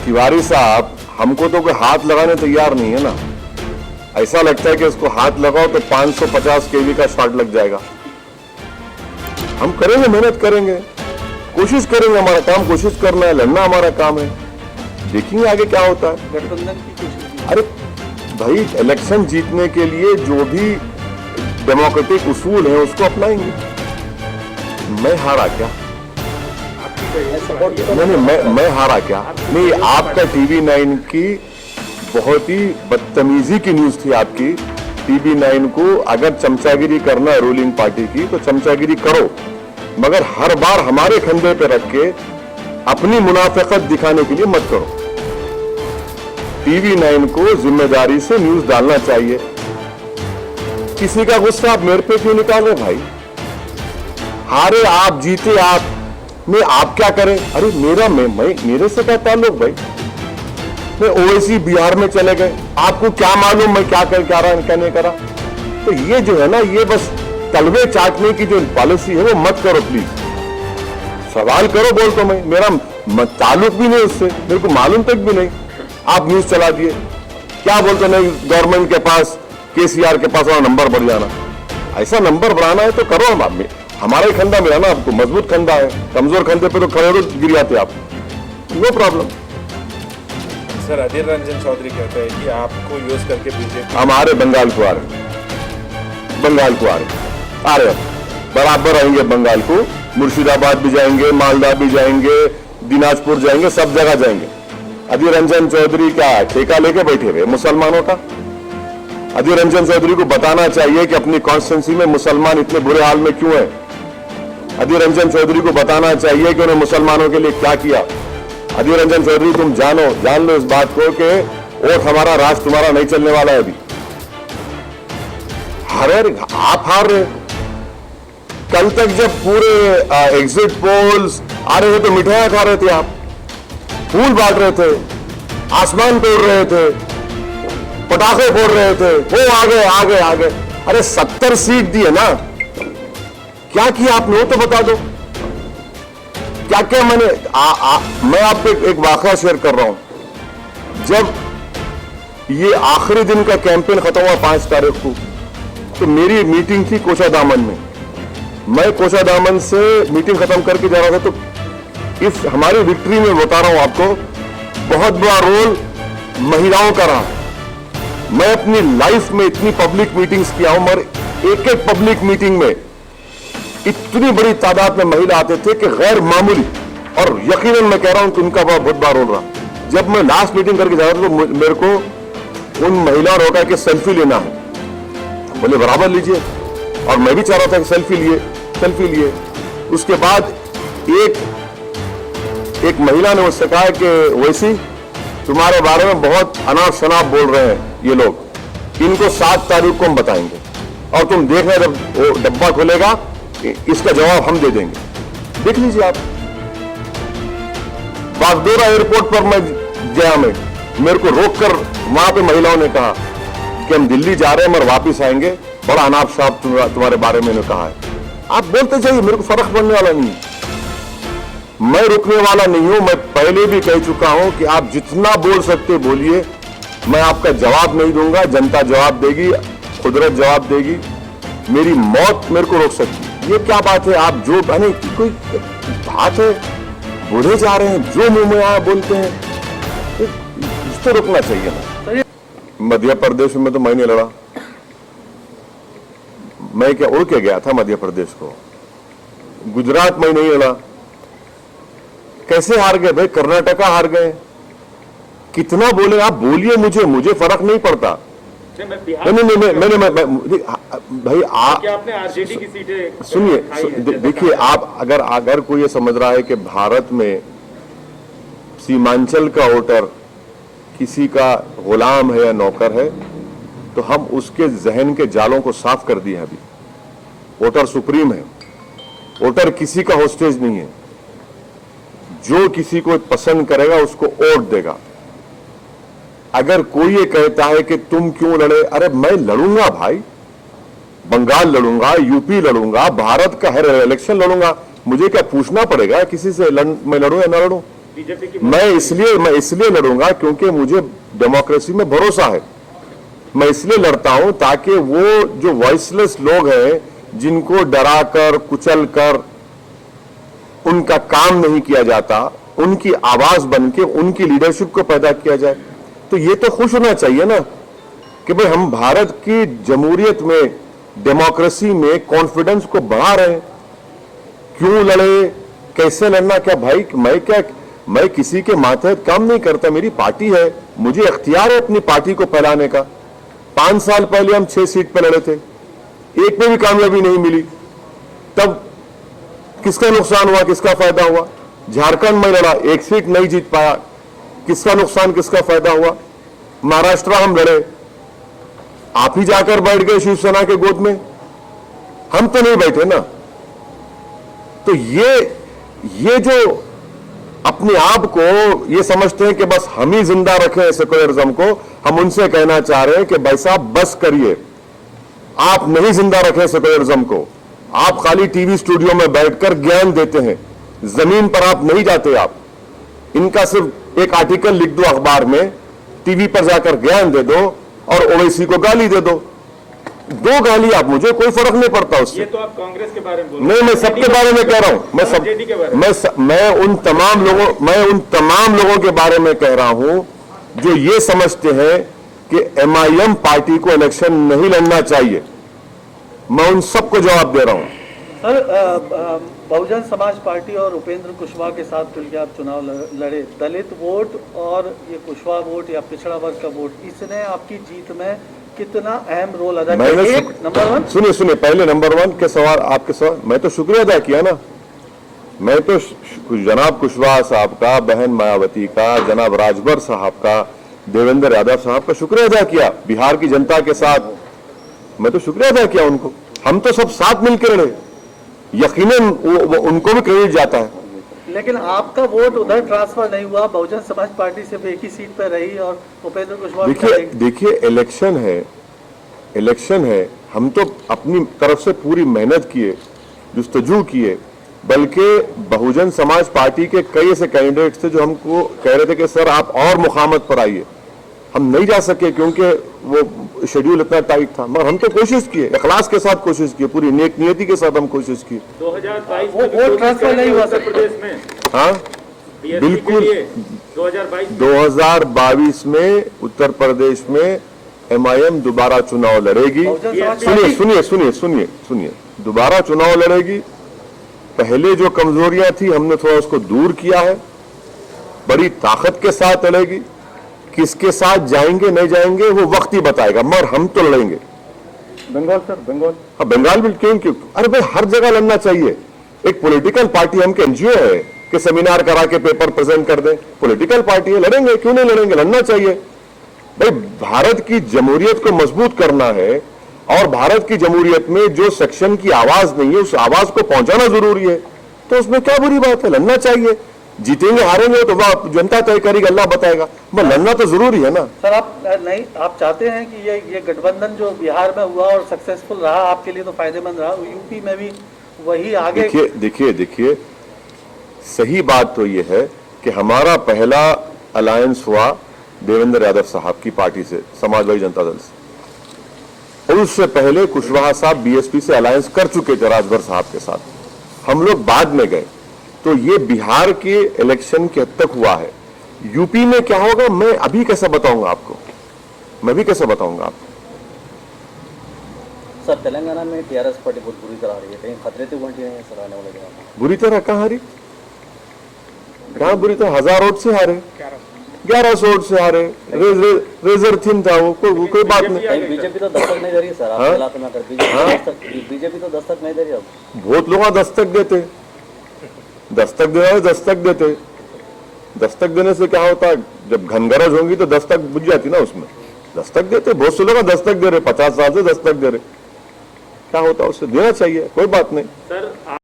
तिवारी साहब, हमको तो कोई हाथ लगाने तैयार नहीं है ना। ऐसा लगता है कि इसको हाथ लगाओ तो 550 केवी का शॉट लग जाएगा। हम करेंगे, मेहनत करेंगे, कोशिश करेंगे, हमारा काम कोशिश करना है, लड़ना हमारा काम है, देखेंगे आगे क्या होता है। गठबंधन की कोशिश। अरे भाई, इलेक्शन जीतने के लिए जो भी डेमोक्रेटिक उसूल है उसको अपनाएंगे। मैं हारा क्या? नहीं, मैं हारा क्या? नहीं, आपका TV9 की बहुत ही बदतमीजी की न्यूज थी आपकी। TV9 को अगर चमचागिरी करना है रूलिंग पार्टी की तो चमचागिरी करो, मगर हर बार हमारे कंधे पे रख के अपनी मुनाफिकत दिखाने के लिए मत करो। TV9 को जिम्मेदारी से न्यूज डालना चाहिए। किसी का गुस्सा आप मेरे पे क्यों निकाल रहे भाई? हारे आप, जीते आप, मैं आप क्या करें? अरे मेरे से क्या ताल्लुक भाई? मैं ओवैसी बिहार में चले गए, आपको क्या मालूम मैं क्या नहीं करा? तो ये जो है ना, ये बस तलवे चाटने की जो पॉलिसी है वो मत करो प्लीज। सवाल करो, बोल तो मेरा ताल्लुक भी नहीं उससे, मेरे को मालूम तक भी नहीं। आप न्यूज चला दिए, क्या बोलते नहीं, गवर्नमेंट के पास, KCR के पास नंबर बढ़ जाना। ऐसा नंबर बढ़ाना है तो करो। हम हमारा ही खंदा मिला ना आपको, मजबूत खंदा है, कमजोर खंदे पे तो करोड़ों गिर जाते आप, no problem. Sir, Adhir Ranjan Chaudhary कहते हैं कि आपको यूज करके बीजेपी हमारे बंगाल को आ रहे बराबर आएंगे बंगाल को, मुर्शिदाबाद भी जाएंगे, मालदा भी जाएंगे, दिनाजपुर जाएंगे, सब जगह जाएंगे। अधीर रंजन चौधरी क्या ठेका लेके बैठे हुए मुसलमानों का? अधीर रंजन चौधरी को बताना चाहिए कि अपनी कॉन्स्टिट्यूंसी में मुसलमान इतने बुरे हाल में क्यों है। अधीर रंजन चौधरी को बताना चाहिए कि उन्होंने मुसलमानों के लिए क्या किया। अधीर रंजन चौधरी, तुम जान लो इस बात को कि वोट हमारा, राज तुम्हारा नहीं चलने वाला है। अभी आप हार रहे। कल तक जब पूरे एग्जिट पोल्स आ रहे थे तो मिठाइयां खा रहे थे आप, फूल बांट रहे थे, आसमान तोड़ रहे थे, पटाखे फोड़ रहे थे, वो आ गए। अरे 70 सीट दी है ना, क्या किया आपने वो तो बता दो। क्या क्या मैंने मैं आपको एक वाकया शेयर कर रहा हूं। जब ये आखिरी दिन का कैंपेन खत्म हुआ 5 तारीख को, तो मेरी मीटिंग थी कोचादामन में। मैं कोचादामन से मीटिंग खत्म करके जा रहा था, तो इस हमारी विक्ट्री में बता रहा हूं आपको, बहुत बड़ा रोल महिलाओं का रहा। मैं अपनी लाइफ में इतनी पब्लिक मीटिंग्स किया हूं, मगर एक पब्लिक मीटिंग में इतनी बड़ी तादाद में महिला आते थे कि गैर मामूली, और यकीनन मैं कह रहा हूं कि उनका बहुत बड़ा रोल रहा। जब मैं लास्ट मीटिंग करके जा रहा था तो मेरे को उन महिलाओं ने रोका कि सेल्फी लेना है। बोले बराबर लीजिए, और मैं भी चाह रहा था कि सेल्फी लिए। उसके बाद एक महिला ने मुझसे कहा कि वैसी तुम्हारे बारे में बहुत अनाप शनाप बोल रहे हैं ये लोग, इनको 7 तारीख को हम बताएंगे, और तुम देखना जब वो डब्बा खुलेगा इसका जवाब हम दे देंगे। देख लीजिए आप। बागडोरा एयरपोर्ट पर मैं गया, मेरे को रोककर वहां पे महिलाओं ने कहा कि हम दिल्ली जा रहे हैं मगर वापिस आएंगे, बड़ा अनाप शनाप तुम्हारे बारे में कहा है। आप बोलते जाइए, मेरे को फर्क पड़ने वाला नहीं है, मैं रुकने वाला नहीं हूं। मैं पहले भी कह चुका हूं कि आप जितना बोल सकते बोलिए, मैं आपका जवाब नहीं दूंगा, जनता जवाब देगी, कुदरत जवाब देगी। मेरी मौत मेरे को रोक सकती है। ये क्या बात है? आप जो बने कोई बात है, बूढ़े जा रहे हैं, जो मुंह में आया बोलते हैं, इसको रोकना चाहिए ना। मध्य प्रदेश में तो मैं नहीं लड़ा, मैं क्या उड़ के गया था मध्य प्रदेश को। गुजरात में नहीं लड़ा। कैसे हार गए भाई? कर्नाटका हार गए। कितना बोले आप, बोलिए, मुझे फर्क नहीं पड़ता। नहीं भाई, आपने आरजेडी की सीटें सुनिए, देखिए, आप अगर कोई ये समझ रहा है कि भारत में सीमांचल का वोटर किसी का गुलाम है या नौकर है, तो हम उसके जहन के जालों को साफ कर दिए। अभी वोटर सुप्रीम है, वोटर किसी का होस्टेज नहीं है। जो किसी को पसंद करेगा उसको वोट देगा। अगर कोई ये कहता है कि तुम क्यों लड़े, अरे मैं लड़ूंगा भाई, बंगाल लड़ूंगा, यूपी लड़ूंगा, भारत का हर इलेक्शन लड़ूंगा। मुझे क्या पूछना पड़ेगा किसी से मैं लड़ूं या ना लड़ूं? बीजेपी की मैं इसलिए लड़ूंगा क्योंकि मुझे डेमोक्रेसी में भरोसा है। मैं इसलिए लड़ता हूं ताकि वो जो वॉइसलेस लोग हैं जिनको डराकर कुचलकर उनका काम नहीं किया जाता, उनकी आवाज बनके उनकी लीडरशिप को पैदा किया जाए। तो ये तो खुश होना चाहिए ना कि भाई हम भारत की जमहूरियत में, डेमोक्रेसी में कॉन्फिडेंस को बढ़ा रहे हैं। क्यों लड़े, कैसे लड़ना, क्या भाई मैं किसी के मातहत काम नहीं करता। मेरी पार्टी है, मुझे इख्तियार है अपनी पार्टी को फैलाने का। 5 साल पहले हम 6 सीट पर लड़े थे, एक में भी कामयाबी नहीं मिली। तब किसका नुकसान हुआ, किसका फायदा हुआ? झारखंड में लड़ा, 1 सीट नहीं जीत पाया, किसका नुकसान, किसका फायदा हुआ? महाराष्ट्र हम लड़े, आप ही जाकर बैठ गए शिवसेना के गोद में, हम तो नहीं बैठे ना। तो ये जो अपने आप को ये समझते हैं कि बस हम ही जिंदा रखें सेकुलरिज्म को, हम उनसे कहना चाह रहे हैं कि भाई साहब बस करिए, आप नहीं जिंदा रखें सेकुलरिज्म को। आप खाली टीवी स्टूडियो में बैठकर ज्ञान देते हैं, जमीन पर आप नहीं जाते। आप इनका सिर्फ एक आर्टिकल लिख दो अखबार में, टीवी पर जाकर ज्ञान दे दो और ओवैसी को गाली दे दो। 2 गाली आप, मुझे कोई फर्क नहीं पड़ता उससे। ये तो आप कांग्रेस के बारे में बोल रहे नहीं, हैं। मैं सबके बारे में कह रहा हूं। RJD के बारे में। मैं उन तमाम लोगों के बारे में कह रहा हूं जो ये समझते हैं कि MIM पार्टी को इलेक्शन नहीं लड़ना चाहिए। मैं उन सबको जवाब दे रहा हूं। सर, बहुजन समाज पार्टी और उपेंद्र कुशवाहा के साथ मिलकर आप चुनाव लड़े। दलित वोट और ये कुशवाहा वोट या पिछड़ा वर्ग का वोट, इसने आपकी जीत में कितना अहम रोल अदा किया? एक नंबर 1 सुनिए, पहले नंबर 1 के सवाल, आपके सवाल मैं तो शुक्रिया अदा किया ना। मैं तो जनाब कुशवाहा साहब का, बहन मायावती का, जनाब राजभर साहब का, देवेंद्र यादव साहब का शुक्रिया अदा किया। बिहार की जनता के साथ मैं तो शुक्रिया अदा किया उनको। हम तो सब साथ मिलकर लड़े, यकीनन उनको भी क्रेडिट जाता है। लेकिन आपका वोट उधर ट्रांसफर नहीं हुआ, बहुजन समाज पार्टी सिर्फ एक ही सीट पर रही और उपेंद्र कुशवाहा। देखिए इलेक्शन है, हम तो अपनी तरफ से पूरी मेहनत किए, जुस्तजू किए, बल्कि बहुजन समाज पार्टी के कई ऐसे कैंडिडेट थे जो हमको कह रहे थे कि सर आप और मुखामत पर आइए। हम नहीं जा सके क्योंकि वो शेड्यूल इतना टाइट था, मगर हम तो कोशिश किए, इखलास के साथ कोशिश की, पूरी नेक नियति के साथ हम कोशिश की। 2022 वो वोट ट्रांसफर नहीं हुआ उत्तर प्रदेश में। हाँ बिल्कुल, 2022 में उत्तर प्रदेश में MIM दोबारा चुनाव लड़ेगी। सुनिए, दोबारा चुनाव लड़ेगी। पहले जो कमजोरियां थी हमने थोड़ा उसको दूर किया है, बड़ी ताकत के साथ लड़ेगी। किसके साथ जाएंगे नहीं जाएंगे वो वक्त ही बताएगा, मगर हम तो लड़ेंगे। बंगाल सर, बंगाल। हाँ, बंगाल भी क्यों? अरे भाई हर जगह लड़ना चाहिए। एक पॉलिटिकल पार्टी, हम के NGO है कि सेमिनार करा के पेपर प्रेजेंट कर दें? पॉलिटिकल पार्टी है, लड़ेंगे, क्यों नहीं लड़ेंगे? लड़ना चाहिए भाई। भारत की जमहूरियत को मजबूत करना है और भारत की जमहूरियत में जो सेक्शन की आवाज नहीं है उस आवाज को पहुंचाना जरूरी है। तो उसमें क्या बुरी बात है? लड़ना चाहिए। जीतेंगे हारेंगे तो वह जनता तय करेगी, अल्लाह बताएगा, मगर लड़ना तो जरूरी है ना। सर आप चाहते हैं कि ये गठबंधन जो बिहार में हुआ और सक्सेसफुल रहा, आपके लिए तो फायदेमंद रहा, यूपी में भी वही आगे। देखिए सही बात तो ये है कि हमारा पहला अलायंस हुआ देवेंद्र यादव साहब की पार्टी से, समाजवादी जनता दल से, और उससे पहले कुशवाहा साहब BSP से अलायंस कर चुके थे राजभर साहब के साथ। हम लोग बाद में गए। तो ये बिहार के इलेक्शन के हद तक हुआ है। यूपी में क्या होगा मैं अभी कैसे बताऊंगा आपको, मैं भी कैसे बताऊंगा आपको। सर, तेलंगाना में TRS पार्टी बहुत बुरी तरह आ रही है, कहीं खतरे तो बढ़ रहे हैं सर आने वाले दिनों में? बुरी तरह कहाँ हारी? कहाँ बुरी तरह? 1000 वोट से हारे, 1100 वोट से हारे। रेजर थिन था वो, कोई बात नहीं। बीजेपी तो दस्तक नहीं दे रही है सर आपके इलाके में, बीजेपी तो दस्तक नहीं दे रही अब। बहुत लोग दस्तक देते, दस्तक देने से क्या होता है? जब घनगरज होंगी तो दस्तक बुझ जाती ना, उसमें दस्तक देते। बहुत से लोग दस्तक दे रहे, 50 साल से दस्तक दे रहे, क्या होता है? उससे देना चाहिए, कोई बात नहीं। सर